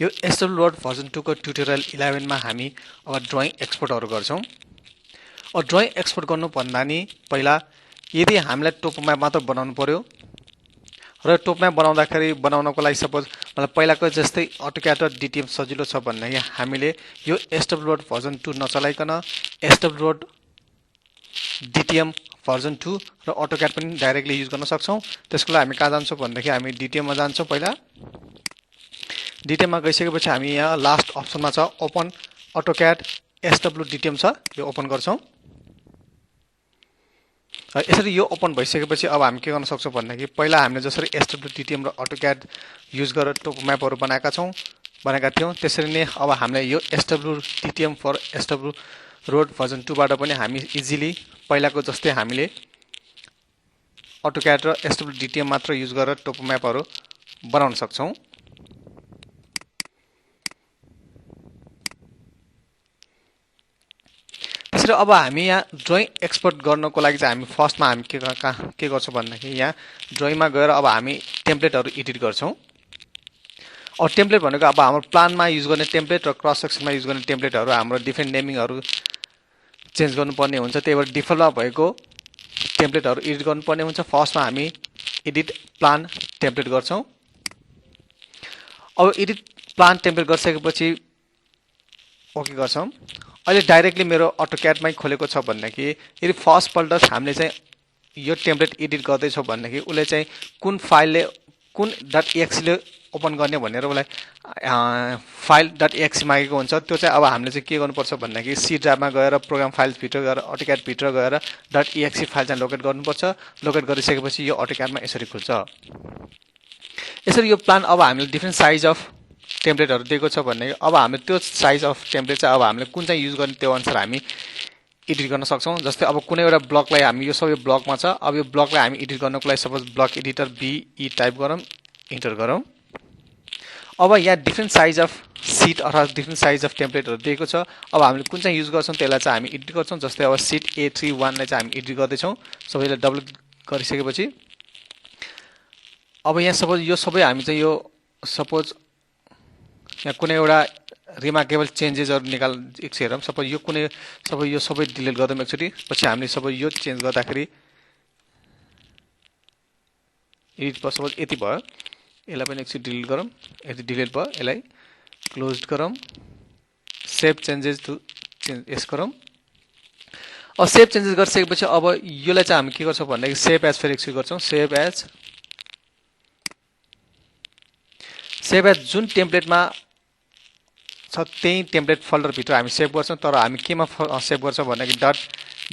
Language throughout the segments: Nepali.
यो SW वर्ड भर्जन 2 को ट्युटोरियल 11 मा हामी अब ड्रइङ एक्सपोर्टहरु गर्छौं। ड्रइङ एक्सपोर्ट गर्नु भन्दा नि पहिला यदि हामीलाई टोप म्याप मात्र बनाउनु पर्यो र टोप म्याप बनाउनको लागि सपोज मतलब पहिलाको जस्तै AutoCAD र DTM सजिलो छ भन्दाखेरि हामीले यो SW word version 2 नचलाइकन SW word DTM version 2 र AutoCAD पनि डाइरेक्टली युज गर्न सक्छौं। त्यसको लागि हामी कहाँ जान्छौं भन्दाखेरि हामी DTM मा जान्छौं। पहिला DTM मा गइसकेपछि हामी यहाँ लास्ट अप्सनमा छ ओपन AutoCAD SW DTM छ, यो ओपन गर्छौं। यसरी यो ओपन भइसकेपछि अब हामी के गर्न सक्छौं भन्दाखेरि पहिला हामीले जसरी SW DTM र AutoCAD युज गरेर टोप म्यापहरु बनाएका थियौं त्यसरी नै अब हामीले यो SW DTM for SW road version 2 बाट पनि हामी इजिली पहिलाको जस्तै हामीले AutoCAD र SW DTM मात्र युज गरेर टोप म्यापहरु बनाउन सक्छौं। त्यसरी अब हामी यहाँ ड्रइङ एक्सपोर्ट गर्नको लागि चाहिँ हामी फर्स्टमा हामी के गर्छौं भन्दाखेरि यहाँ ड्रइङमा गएर अब हामी टेम्प्लेटहरु एडिट गर्छौं। टेम्प्लेट भनेको अब हाम्रो प्लानमा युज गर्ने टेम्प्लेट र क्रस सेक्सनमा युज गर्ने टेम्प्लेटहरु हाम्रो डिफरेन्ट नेमिङहरु चेन्ज गर्नुपर्ने हुन्छ। त्यही भएर डिफल्टमा भएको टेम्प्लेटहरु एडिट गर्नुपर्ने हुन्छ। फर्स्टमा हामी एडिट प्लान टेम्प्लेट गर्छौं। अब एडिट प्लान टेम्प्लेट गरिसकेपछि ओके गर्छौं। अहिले डाइरेक्टली मेरो AutoCAD मै खोलेको छ भन्दाखेरि यदि फर्स्ट पल्ट हामीले चाहिँ यो टेम्प्लेट एडिट गर्दै छौं भन्दाखेरि उले चाहिँ कुन फाइलले कुन .exe ले ओपन गर्ने भनेर उलाई फाइल .exe मागेको हुन्छ। त्यो चाहिँ अब हामीले चाहिँ के गर्नुपर्छ भन्दाखेरि सी ड्राइभमा गएर प्रोग्राम फाइल्स भित्र गएर AutoCAD भित्र गएर .exe फाइल चाहिँ लोकेट गर्नुपर्छ। लोकेट गरिसकेपछि यो AutoCAD मा यसरी खुल्छ। यसरी यो प्लान अब हामीले डिफरेन्ट साइज अफ टेम्प्लेटहरु दिएको छ भन्ने अब हामीले त्यो साइज अफ टेम्प्लेट चाहिँ अब हामीले कुन चाहिँ युज गर्ने त्यो अनुसार हामी एडिट गर्न सक्छौं। जस्तै अब कुनै एउटा ब्लकलाई हामी यो सबै ब्लकमा छ, अब यो ब्लकलाई हामी एडिट गर्नको लागि suppose block editor BE type गरौँ, इन्टर गरौँ। अब यहाँ डिफरेन्ट साइज अफ सीट अथवा डिफरेन्ट साइज अफ टेम्प्लेटहरु दिएको छ। अब हामीले कुन चाहिँ युज गर्छौं त्यसलाई चाहिँ हामी एडिट गर्छौं। जस्तै अब सीट A31 लाई चाहिँ हामी एडिट गर्दै छौं। सबैलाई डबल गरिसकेपछि अब यहाँ सपोज यो सबै हामी चाहिँ यो सपोज यहाँ कुनै एउटा रिमार्केबल चेन्जेसहरु निकाल एकछिन हेरौं। सपोज यो कुनै सबै यो सबै डिलिट गर्दै एकचोटी पछि हामीले सबै यो चेन्ज गर्दाखेरि एडिट पर सपोज यति भयो, यसलाई पनि एकछिन डिलिट गरौँ। यति डिलिट भयो, यसलाई क्लोज गरौँ। सेभ चेन्जेस टु यस गरौँ। अब सेभ चेन्जेस गरिसकेपछि अब योलाई चाहिँ हामी के गर्छौं भन्दाखेरि सेभ एज फेरि एकछिन गर्छौं। सेभ एज जुन टेम्प्लेटमा छ त्यही टेम्प्लेट फोल्डर भित्र हामी सेभ गर्छौं। तर हामी केमा सेभ गर्छौं भन्दाखेरि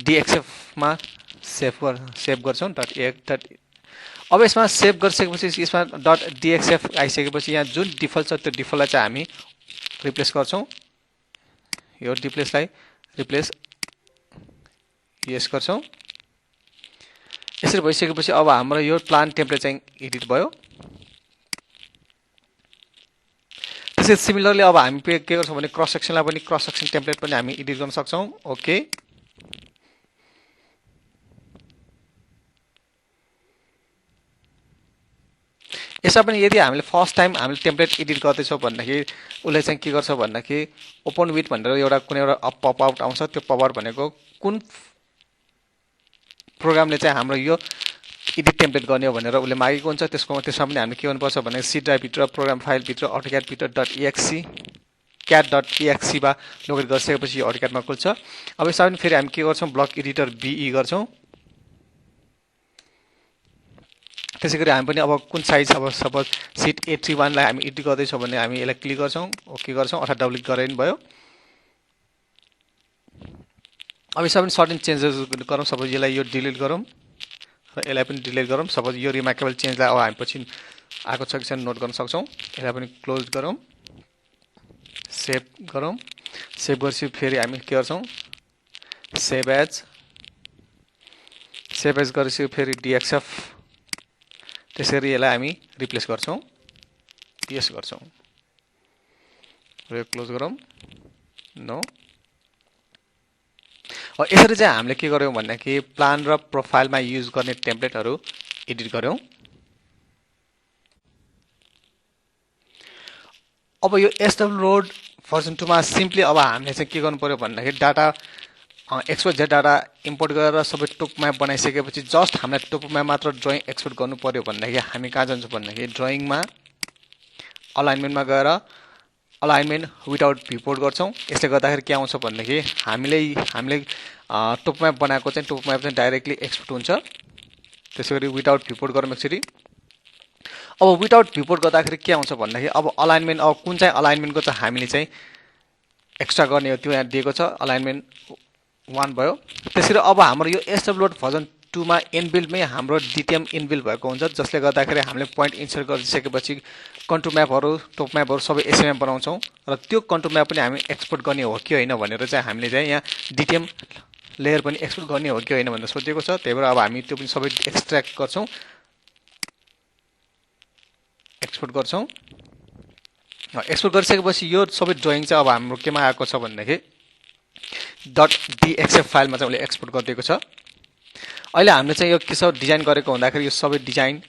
.dxf मा सेभ गर्छौं। अब यसमा सेभ गरिसकेपछि यसमा .dxf आइसकेपछि यहाँ जुन डिफल्ट छ त्यो डिफल्टलाई चाहिँ हामी रिप्लेस गर्छौं। यो रिप्लेसलाई रिप्लेस यस गर्छौं। यसरी भइसकेपछि अब हाम्रो यो प्लान टेम्प्लेट चाहिँ एडिट भयो। त्यसै सिमिलरली अब हामी के गर्छौं भने क्रस सेक्सनलाई पनि क्रस सेक्सन टेम्प्लेट पनि हामी एडिट गर्न सक्छौं। ओके, यसमा पनि यदि हामीले फर्स्ट टाइम हामीले टेम्प्लेट एडिट गर्दै छौं भन्दाखेरि उले चाहिँ के गर्छ भन्दाखेरि ओपन विथ भनेर एउटा कुनै एउटा पप आउट आउँछ। त्यो पप आउट भनेको कुन प्रोग्रामले चाहिँ हाम्रो यो एडिट टेम्प्लेट गर्ने हो भनेर उले मागेको हुन्छ। त्यसमा पनि हामीले के गर्नुपर्छ भने सी ड्राइभ भित्र प्रोग्राम फाइल भित्र AutoCAD भित्र .exe cat.exe मा लोकेट गरिसकेपछि यो AutoCAD मा खुल्छ। अब यसमा पनि फेरि हामी के गर्छौं ब्लक एडिटर BE गर्छौं। त्यसैगरी हामी पनि अब कुन साइज अब सपोज सीट A31 लाई हामी एडिट गर्दै छौं भने हामी यसलाई क्लिक गर्छौं, ओके गर्छौं अथवा डबल क्लिक गरे पनि भयो। अब यसमा पनि सर्टेन चेन्जेस गरौँ। सपोज यसलाई यो डिलिट गरौँ र यसलाई पनि डिलिट गरौँ। सपोज यो रिमार्केबल चेन्जलाई अब हामी पछि आएको छ कि छैन नोट गर्न सक्छौं। यसलाई पनि क्लोज गरौँ, सेभ गरौँ। सेभ गरेपछि फेरि हामी के गर्छौं सेभ एज गरेपछि फेरि DXF त्यसरी यसलाई हामी रिप्लेस गर्छौं, यस गर्छौं र क्लोज गरौँ। नो, यसरी चाहिँ हामीले के गर्यौं भन्दाखेरि प्लान र प्रोफाइलमा युज गर्ने टेम्प्लेटहरु एडिट गर्यौं। अब यो एसडब्ल्यू रोड भर्जन 2 मा सिम्पली अब हामीले चाहिँ के गर्नु पर्यो भन्दाखेरि data export Z data import गरेर सबै टोप म्याप बनाइसकेपछि जस्ट हामीलाई टोप म्याप मात्र ड्रइङ एक्सपोर्ट गर्नु पर्यो भन्दाखेरि हामी कहाँ जान्छौँ भन्दाखेरि ड्रइङमा अलाइनमेन्टमा गएर अलाइनमेन्ट विदाउट भ्युपोर्ट गर्छौँ। यसले गर्दाखेरि के आउँछ भन्दाखेरि हामीले टोप म्याप बनाएको चाहिँ टोप म्याप चाहिँ डाइरेक्टली एक्सपोर्ट हुन्छ। त्यसैगरी विदाउट भ्युपोर्ट गरौँ एकचोटि। अब विदाउट भ्युपोर्ट गर्दाखेरि के आउँछ भन्दाखेरि अब अलाइनमेन्ट अब कुन चाहिँ अलाइनमेन्टको चाहिँ हामीले चाहिँ एक्स्ट्रा गर्ने हो त्यो यहाँ दिएको छ। अलाइनमेन्ट 1 भयो। त्यसरी अब हाम्रो यो एसडब्ल्यू भर्जन 2 मा इनबिल्डमै हाम्रो डिटिएम इनबिल्ड भएको हुन्छ, जसले गर्दाखेरि हामीले पोइन्ट इन्सर्ट गरिसकेपछि कन्टुर म्यापहरू टोप म्यापहरू सबै एसएमएम बनाउँछौँ र त्यो कन्टुर म्याप पनि हामी एक्सपोर्ट गर्ने हो कि होइन भनेर चाहिँ हामीले चाहिँ यहाँ डिटिएम लेयर पनि एक्सपोर्ट गर्ने हो कि होइन भनेर सोचेको छ। त्यही भएर अब हामी त्यो पनि सबै एक्सट्र्याक्ट गर्छौँ, एक्सपोर्ट गर्छौँ। एक्सपोर्ट गरिसकेपछि यो सबै ड्रइङ चाहिँ अब हाम्रो केमा आएको छ भन्दाखेरि .dxf फाइलमा चाहिँ उसले एक्सपोर्ट गरिदिएको छ। अहिले हामीले चाहिँ यो के छ डिजाइन गरेको हुँदाखेरि यो सबै डिजाइन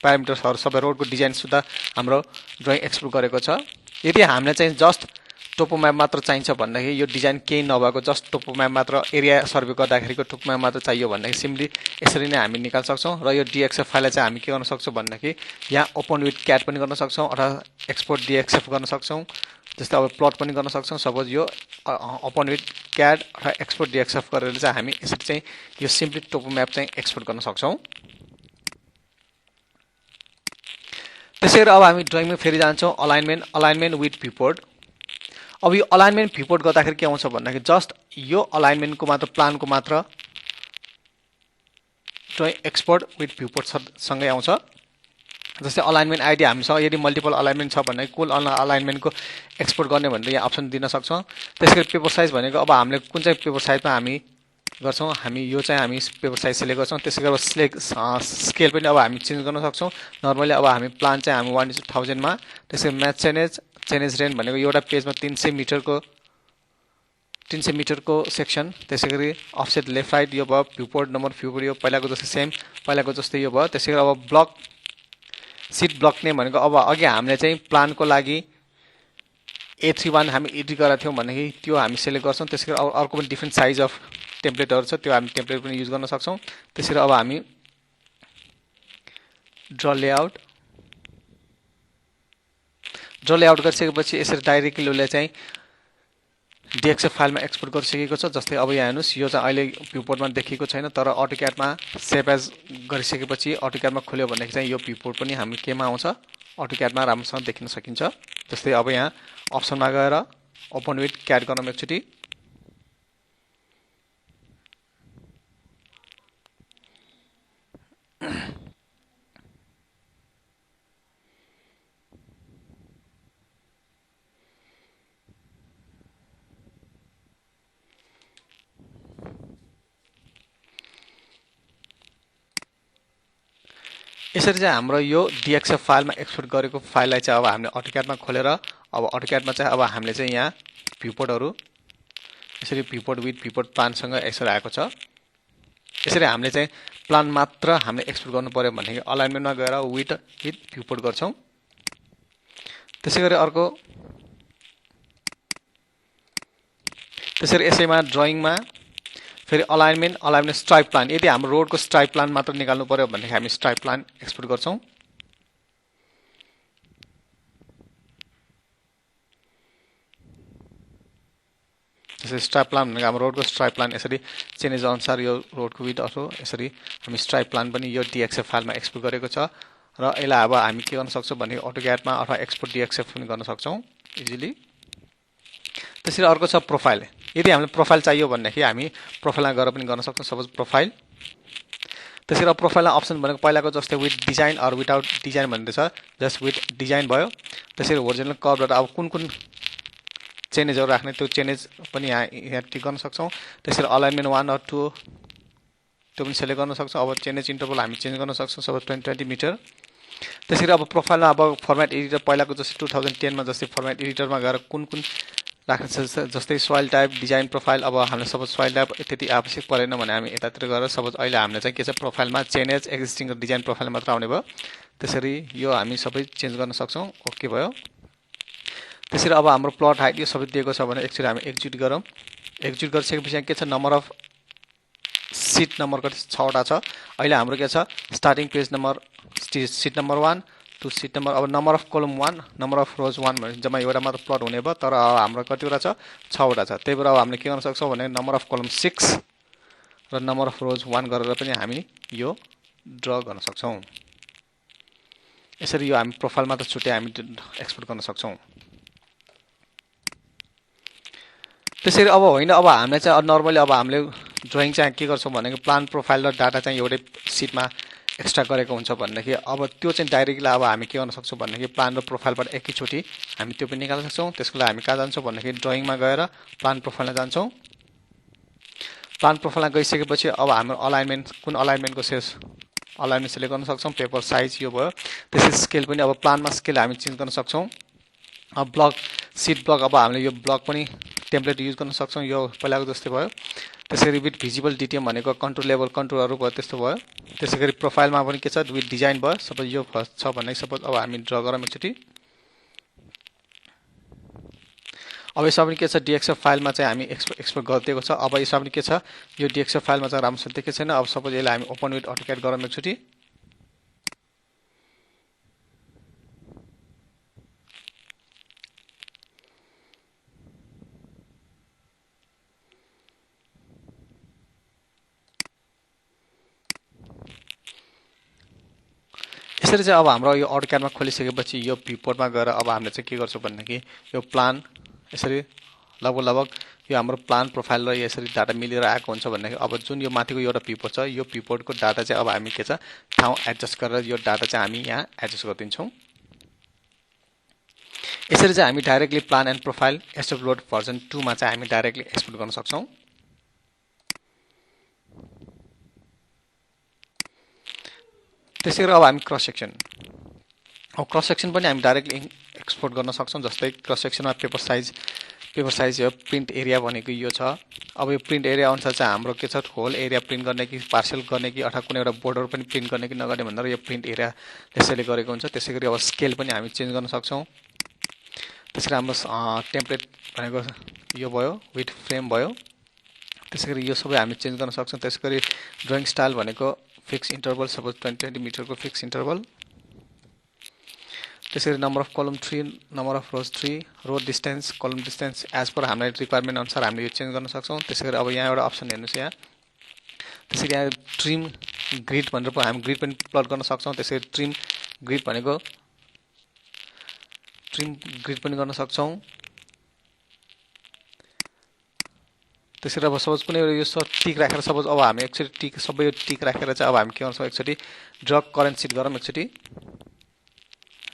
प्यारामिटर्सहरू सबै रोडको डिजाइन सुधा हाम्रो ड्रइङ एक्सपोर्ट गरेको छ। यदि हामीलाई चाहिँ जस्ट टोपो म्याप मात्र चाहिन्छ भन्दाखेरि यो डिजाइन केही नभएको जस्ट टोपो म्याप मात्र एरिया सर्वे गर्दाखेरिको टोपो म्याप मात्र चाहियो भन्दाखेरि सिम्पली यसरी नै हामी निकाल्न सक्छौँ। र यो डीएक्सएफ फाइललाई चाहिँ हामी के गर्न सक्छौँ भन्दाखेरि यहाँ ओपन विथ क्याट पनि गर्न सक्छौँ अथवा एक्सपोर्ट डीएक्सएफ गर्न सक्छौँ। जस्तै अब प्लट पनि गर्न सक्छौँ। सपोज यो ओपन विथ क्याट अथवा एक्सपोर्ट डीएक्सएफ गरेर चाहिँ हामी यसरी चाहिँ यो सिम्पली टोपो म्याप चाहिँ एक्सपोर्ट गर्न सक्छौँ। त्यसैगरी अब हामी ड्रइङमा फेरि जान्छौँ अलाइनमेन्ट विथ भ्युपोर्ट। अब यो अलाइनमेन्ट भ्युपोर्ट गर्दाखेरि के आउँछ भन्दाखेरि जस्ट यो अलाइनमेन्टको मात्र प्लानको मात्र ड्रइङ एक्सपोर्ट विथ भ्युपोर्ट सँगै आउँछ। जस्तै अलाइनमेन्ट आइडी हामीसँग यदि मल्टिपल अलाइनमेन्ट छ भने कुल अलाइनमेन्टको एक्सपोर्ट गर्न भनेर यहाँ अप्सन दिन सक्छौँ। त्यसैगरी पेपर साइज भनेको अब हामीले कुन चाहिँ पेपर साइजमा हामी गर्छौँ, हामी यो चाहिँ हामी पेपर साइज सिलेक्ट गर्छौँ। त्यसैगरी स्केल पनि अब हामी चेन्ज गर्न सक्छौँ। नर्मली अब हामी प्लान चाहिँ हामी 1:1000 मा। त्यसै म्याच चेनेज रेन्ज भनेको एउटा पेजमा 300 मिटरको सेक्सन। त्यसैगरी अफसेट लेफ्ट राइट यो भयो। भ्युपोर्ट नम्बर भ्युपोर्ट यो पहिलाको जस्तै सेम पहिलाको जस्तै यो भयो। त्यसैगरी अब ब्लक सिट ब्लक नेम भनेको अब अघि हामीले चाहिँ प्लानको लागि A31 हामी एडिट गरेका थियौँ भनेदेखि त्यो हामी सेलेक्ट गर्छौँ। त्यसैगरी अब अर्को पनि डिफ्रेन्ट साइज अफ टेम्प्लेटहरू छ, त्यो हामी टेम्प्लेट पनि युज गर्न सक्छौँ। त्यसैगरी अब हामी ड्र लेआउट गरिसकेपछि यसरी डाइरेक्टली उसले चाहिँ डीएक्सएफ फाइलमा एक्सपोर्ट गरिसकेको छ। जस्तै अब यहाँ हेर्नुहोस् यो चाहिँ अहिले भ्युपोर्टमा देखिएको छैन, तर अटोक्याडमा सेभ एज गरिसकेपछि अटोक्याडमा खोल्यो भनेदेखि चाहिँ यो भ्युपोर्ट पनि हामी केमा आउँछ अटोक्याडमा राम्रोसँग देखिन सकिन्छ। जस्तै अब यहाँ अप्सनमा गएर ओपन विथ क्याड गरौँ एकचोटि। यसरी चाहिँ हाम्रो यो डीएक्सएफ फाइलमा एक्सपोर्ट गरेको फाइललाई चाहिँ अब हामीले अटोक्याडमा खोलेर अब अटोक्याडमा चाहिँ अब हामीले चाहिँ यहाँ भ्युपोर्टहरू यसरी भ्युपोर्ट विथ भ्युपोर्ट प्लानसँग यसरी आएको छ। यसरी हामीले चाहिँ प्लान मात्र हामीले एक्सपोर्ट गर्नु पर्यो भनेदेखि अलाइनमेन्टमा गएर विथ भ्युपोर्ट गर्छौँ। त्यसैगरी अर्को त्यसरी यसैमा ड्रइङमा फेरि अलाइनमेन्ट स्ट्राइप प्लान। यदि हाम्रो रोडको स्ट्राइप प्लान मात्र निकाल्नु पर्यो भनेदेखि हामी स्ट्राइप प्लान एक्सपोर्ट गर्छौँ। त्यसरी स्ट्राइप प्लान भनेको हाम्रो रोडको स्ट्राइप प्लान यसरी चेन्ज अनुसार यो रोडको विथ अथवा यसरी हामी स्ट्राइप प्लान पनि यो डीएक्सएफ फाइलमा एक्सपोर्ट गरेको छ। र यसलाई अब हामी के गर्न सक्छौँ भने अटोक्याडमा अथवा एक्सपोर्ट डीएक्सएफ पनि गर्न सक्छौँ इजिली। त्यसरी अर्को छ प्रोफाइल। यदि हामीलाई प्रोफाइल चाहियो भनेदेखि हामी प्रोफाइलमा गएर पनि गर्न सक्छौँ। Suppose profile. त्यसरी अब प्रोफाइलमा अप्सन भनेको पहिलाको जस्तै with design or without design भन्ने छ। जस्ट विथ डिजाइन भयो। त्यसरी ओरिजिनल कर्भबाट अब कुन कुन चेन्जेसहरू राख्ने त्यो चेन्जेस पनि यहाँ टिक गर्न सक्छौँ। त्यसरी अलाइनमेन्ट 1 अर 2 त्यो पनि सेलेक्ट गर्न सक्छौँ। अब चेन्जेस इन्टरभल हामी चेन्ज गर्न सक्छौँ। Suppose 20 metre. त्यसरी अब प्रोफाइलमा अब फर्मेट एडिटर पहिलाको जस्तै 2010 मा जस्तै फर्मेट एडिटरमा गएर कुन कुन राख्न सक्छ। जस्तै सोइल टाइप डिजाइन प्रोफाइल। अब हामीलाई सपोज सोइल टाइप त्यति आवश्यक परेन भने हामी यतातिर गएर सपोज अहिले हामीले चाहिँ के छ प्रोफाइलमा चेन्ज एक्जिस्टिङ डिजाइन प्रोफाइल मात्र आउने भयो। त्यसरी यो हामी सबै चेन्ज गर्न सक्छौँ। ओके भयो। त्यसरी अब हाम्रो प्लट हाइट यो सबै दिएको छ भने एकचोटि हामी एक्जिक्युट गरौँ। एक्जिक्युट गरिसकेपछि के छ नम्बर अफ सिट नम्बर कति 6 वटा छ। अहिले हाम्रो के छ starting page number sheet number 1 to sheet number अब number of column 1 number of रोज 1 भने जम्मा एउटा मात्र प्लट हुने भयो तर अब हाम्रो कतिवटा छ 6 वटा छ। त्यही भएर अब हामीले के गर्न सक्छौँ भने नम्बर अफ कलम 6 र नम्बर अफ रोज 1 गरेर पनि हामी यो ड्र गर्न सक्छौँ। यसरी यो हामी प्रोफाइलमा त छुट्टै हामी एक्सपोर्ट गर्न सक्छौँ। त्यसरी अब होइन अब हामीले चाहिँ नर्मली अब हामीले ड्रइङ चाहिँ के गर्छौँ भनेको प्लान प्रोफाइल र डाटा चाहिँ एउटै सिटमा एक्स्ट्रा गरेको हुन्छ भनेदेखि अब त्यो चाहिँ डाइरेक्टली अब हामी के गर्न सक्छौँ भनेदेखि प्लान र प्रोफाइलबाट एकैचोटि हामी त्यो पनि निकाल्न सक्छौँ। त्यसको लागि हामी कहाँ जान्छौँ भनेदेखि ड्रइङमा गएर प्लान प्रोफाइलमा जान्छौँ। प्लान प्रोफाइलमा गइसकेपछि अब हाम्रो अलाइनमेन्ट कुन अलाइनमेन्टको अलाइनमेन्ट सेलेक्ट गर्न सक्छौँ। पेपर साइज यो भयो। त्यसै स्केल पनि अब प्लानमा स्केल हामी चेन्ज गर्न सक्छौँ। अब ब्लक सिट ब्लक अब हामीले यो ब्लक पनि टेम्प्लेट युज गर्न सक्छौँ। यो पहिलाको जस्तै भयो। त्यसरी विथ भिजिबल डिटिएम भनेको कन्ट्रोल लेभल कन्ट्रोलहरू भयो त्यस्तो भयो। त्यसै गरी प्रोफाइलमा पनि के छ विथ डिजाइन भयो। सपोज यो फर्स्ट छ भने सपोज अब हामी ड्र गरौँ एकचोटि। अब यसमा पनि के छ डिएक्सएफ फाइलमा चाहिँ हामी एक्सपोर्ट गरिदिएको छ। अब यसमा पनि के छ यो डिएक्सएफ फाइलमा चाहिँ राम्रोसँग देखेको छैन। अब सपोज यसलाई हामी ओपन विथ अटोक्याड गरौँ एकचोटि। यसरी चाहिँ अब हाम्रो यो अटोक्याडमा खोलिसकेपछि यो भ्युपोर्टमा गएर अब हामीले चाहिँ के गर्छौँ भनेदेखि यो प्लान यसरी लगभग यो हाम्रो प्लान प्रोफाइल र यसरी डाटा मिलेर आएको हुन्छ भनेदेखि अब जुन यो माथिको एउटा भ्युपोर्ट छ यो भ्युपोर्टको डाटा चाहिँ अब हामी के छ ठाउँ एडजस्ट गरेर यो डाटा चाहिँ हामी यहाँ एडजस्ट गरिदिन्छौँ। यसरी चाहिँ हामी directly plan and profile SF load version 2 मा चाहिँ हामी डाइरेक्टली एक्सपोर्ट गर्न सक्छौँ। त्यसै गरी अब हामी क्रस सेक्सन पनि हामी डाइरेक्टली एक्सपोर्ट गर्न सक्छौँ। जस्तै क्रस सेक्सनमा पेपर साइज यो प्रिन्ट एरिया भनेको यो छ। अब यो प्रिन्ट एरिया अनुसार चाहिँ हाम्रो के छ होल एरिया प्रिन्ट गर्ने कि पार्सल गर्ने कि अथवा कुनै एउटा बोर्डर पनि प्रिन्ट गर्ने कि नगर्ने भनेर यो प्रिन्ट एरिया त्यसैले गरेको हुन्छ। त्यसै गरी अब स्केल पनि हामी चेन्ज गर्न सक्छौँ। त्यसरी हाम्रो टेम्प्लेट भनेको यो भयो विथ फ्रेम भयो। त्यसै गरी यो सबै हामी चेन्ज गर्न सक्छौँ। त्यसै गरी ड्रइङ स्टाइल भनेको फिक्स इन्टरभल सपोज 20 मिटरको फिक्स इन्टरभल। त्यसै गरी number of column 3 number of rows 3 row distance column distance as पर हाम्रो रिक्वायरमेन्ट अनुसार हामीले यो चेन्ज गर्न सक्छौँ। त्यसै गरी अब यहाँ एउटा अप्सन हेर्नुहोस् यहाँ त्यसरी यहाँ ट्रिम ग्रिड भनेर पनि हामी ग्रिड पनि प्लट गर्न सक्छौँ। त्यसै गरी ट्रिम ग्रिड पनि गर्न सक्छौँ। त्यसरी अब सपोज कुनै यो टिक राखेर सपोज अब हामी एकचोटि टिक सबै यो टिक राखेर चाहिँ अब हामी के गर्छौँ एकचोटि ड्र करेन्ट सिट गरौँ एकचोटि।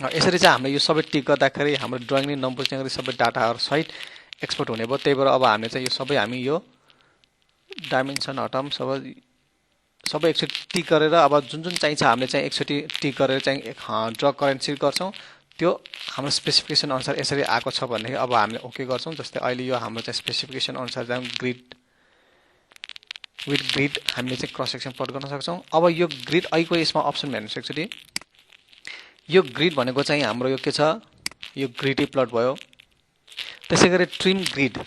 यसरी चाहिँ हामीले यो सबै टिक गर्दाखेरि हाम्रो ड्रइङ नै नम्बर चाहिँ सबै डाटाहरू सहित एक्सपोर्ट हुने भयो। त्यही भएर अब हामीले चाहिँ यो सबै हामी यो डाइमेन्सन हटाउँ सबै एकचोटि टिक गरेर अब जुन चाहिन्छ हामीले चाहिँ एकचोटि टिक गरेर चाहिँ ड्र करेन्ट सिट गर्छौँ। त्यो हाम्रो स्पेसिफिकेसन अनुसार यसरी आएको छ भनेदेखि अब हामीले ओके गर्छौँ। जस्तै अहिले यो हाम्रो चाहिँ स्पेसिफिकेसन अनुसार चाहिँ ग्रिड विथ ग्रिड हामीले चाहिँ क्रस सेक्सन प्लट गर्न सक्छौँ। अब यो ग्रिड अहिलेको यसमा अप्सन हेर्नुहोस् एकचोटि यो ग्रिड भनेको चाहिँ हाम्रो यो के छ यो ग्रिडी प्लट भयो। त्यसै गरी ट्रिम ग्रिड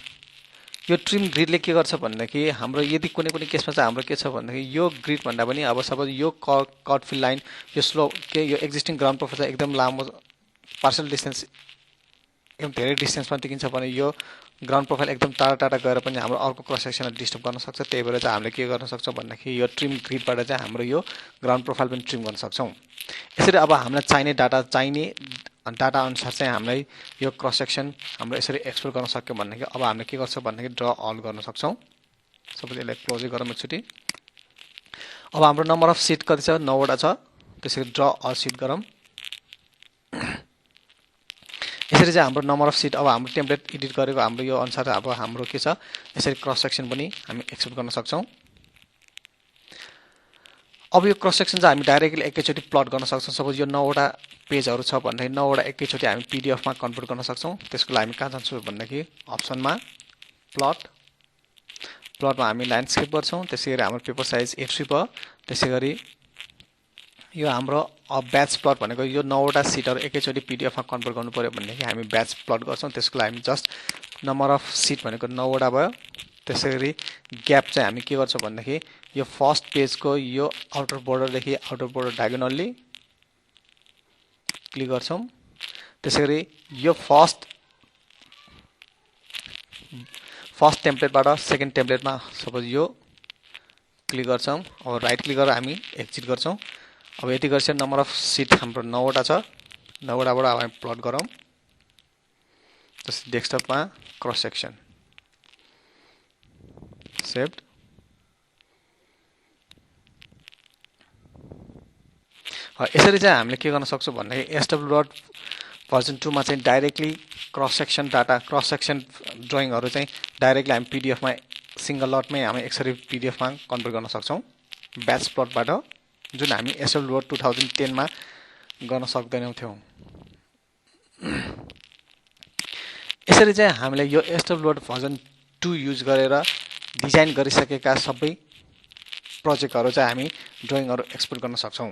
यो ट्रिम ग्रिडले के गर्छ भनेदेखि हाम्रो यदि कुनै केसमा चाहिँ हाम्रो के छ भनेदेखि यो ग्रिड भन्दा पनि अब सपोज यो कट फिल लाइन यो स्लो के यो एक्जिस्टिङ ग्राउन्ड प्रोफाइल चाहिँ एकदम लामो पार्सल डिस्टेन्स एकदम धेरै डिस्टेन्समा देखिन्छ भने यो ग्राउन्ड प्रोफाइल एकदम टाढा गएर पनि हाम्रो अर्को क्रस सेक्सनलाई डिस्टर्ब गर्न सक्छ। त्यही भएर चाहिँ हामीले के गर्न सक्छौँ भन्दाखेरि यो ट्रिम ग्रिडबाट चाहिँ हाम्रो यो ग्राउन्ड प्रोफाइल पनि ट्रिम गर्न सक्छौँ। यसरी अब हामीलाई चाहिने डाटा अनुसार चाहिँ हामीलाई यो क्रस सेक्सन हाम्रो यसरी एक्सप्लोर गर्न सक्यौँ भनेदेखि अब हामीले के गर्छौँ भन्दाखेरि ड्र अल गर्न सक्छौँ। सपोज यसलाई क्लोजै गरौँ एकचोटि। अब हाम्रो नम्बर अफ सिट कति छ 9 वटा छ। त्यसरी ड्र अल सिट गरौँ। यसरी चाहिँ हाम्रो नम्बर अफ सिट अब हाम्रो टेम्प्लेट एडिट गरेको हाम्रो यो अनुसार अब हाम्रो के छ यसरी क्रस सेक्सन पनि हामी एक्सपोर्ट गर्न सक्छौँ। अब यो क्रस सेक्सन चाहिँ हामी डाइरेक्टली एकैचोटि प्लट गर्न सक्छौँ। सपोज यो 9 वटा पेजहरू छ भन्दाखेरि 9 वटा एकैचोटि हामी पीडीएफ मा कन्भर्ट गर्न सक्छौँ। त्यसको लागि हामी कहाँ जान्छौँ भन्दाखेरि अप्सनमा प्लटमा हामी ल्यान्डस्केप गर्छौँ। त्यसैगरी हाम्रो पेपर साइज A3 भयो। त्यसैगरी यो हाम्रो ब्याच प्लट भनेको यो 9 वटा सिटहरु एकैचोटी पीडीएफ मा कन्भर्ट गर्नु पर्यो भनेदेखि हामी ब्याच प्लट गर्छौं त्यसको लागि हामी जस्ट नम्बर अफ सिट भनेको 9 वटा भयो त्यसैगरी ग्याप चाहिँ हामी के गर्छौं भनेदेखि यो फर्स्ट पेजको यो आउटर बोर्डर देखि आउटर बोर्डर डायगोनली क्लिक गर्छौं त्यसैगरी यो फर्स्ट टेम्पलेटबाट सेकेन्ड टेम्पलेटमा सपोज यो क्लिक गर्छौं अब राइट क्लिक गरेर हामी एक्जिट गर्छौं अब यति गर्छ नम्बर अफ सिट हाम्रो 9 वटा छ 9 वटाबाट अब हामी प्लट गरौँ त्यसै डेस्कटपमा क्रस सेक्सन सेभड यसरी चाहिँ हामीले के गर्न सक्छौं भन्दाखेरि SW भर्जन 2 मा चाहिँ directly cross section data cross section ड्राइङहरु चाहिँ डाइरेक्टली हामी पीडीएफ मा सिंगल लटमै हामी यसरी पीडीएफ मा कन्भर्ट गर्न सक्छौं ब्याच प्लटबाट जुन हामी SW 2010 मा गर्न सक्दैनौ थियौ यसरी चाहिँ हामीले यो SW भर्जन 2 युज गरेर डिजाइन गरिसकेका सबै प्रोजेक्टहरु चाहिँ हामी ड्राइङहरु एक्सपोर्ट गर्न सक्छौं